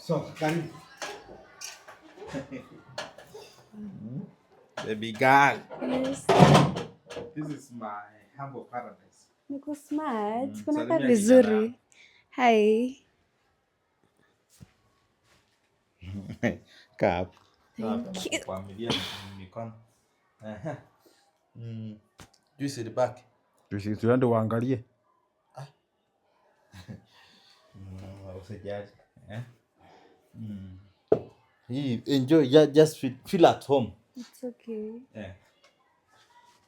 So, karibu. Baby girl. Yes. This is my humble paradise. Niko smart. Kuna Salimia vizuri. Hi. Kap. Thank you. Familia mikono. Juice the back. Juice tuende uangalie. Usijali. Enjoy, just feel at home. It's okay. Yeah.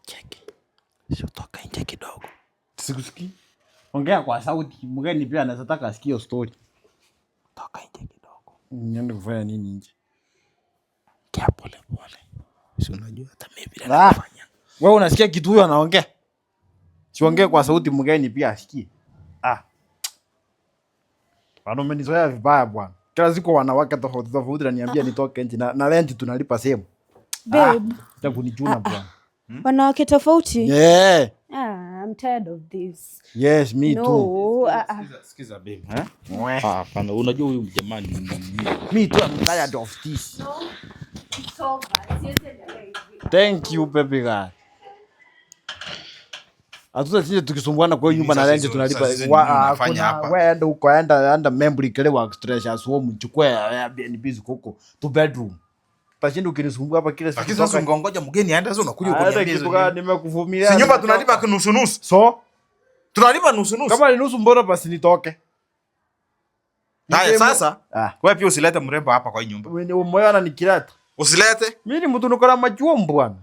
Cheki. Sio toka nje kidogo. Sikusikii. Ongea kwa sauti. Mgeni pia anataka asikie story. Toka nje kidogo. Niende kufanya nini nje? Kia pole pole. Si unajua hata mimi bila nafanya. Wewe unasikia kitu huyo anaongea? Siongee kwa sauti mgeni pia asikie. Bado umenizoea vibaya bwana. Kila siku wanawake tofauti tofauti wananiambia nitoke nje na rent tunalipa same. Babe. Nataka kunichuna bwana. Wanawake tofauti? Yeah. I'm tired of this. Yes, me too. No. Sikiza babe. Hapana, unajua huyu jamani ni Me too, I'm tired of this. No. It's over. Thank you, baby girl. Atuza sije tukisumbuana kwa nyumba na rent tunalipa. Wewe huko enda membri kile wa stress so mchukue Airbnb huko to bedroom. Tashinda ukinisumbua hapa kile siku. Lakini sasa ungongoja mgeni aende sasa unakuja kuniambia kitu gani nimekuvumilia. Si nyumba tunalipa nusu nusu. So tunalipa nusu nusu. Kama ni nusu mbona basi nitoke. Haya sasa. Wewe pia usilete mrembo hapa kwa hii nyumba. Wewe umeona nikileta. Usilete. Mimi ni mtu niko machuombo bwana.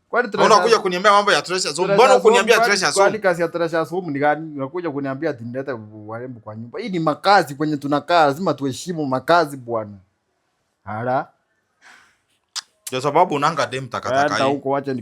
Kwani unakuja kuniambia mambo ya treasure zone? Mbona kuniambia treasure zone? Kwani kazi ya treasure zone ni gani? Unakuja kuniambia ati nilete warembo kwa nyumba. Hii ni makazi kwenye tunakaa, lazima tuheshimu makazi bwana. Hala. Kwa sababu unanga dem takataka hii. Hata huko acha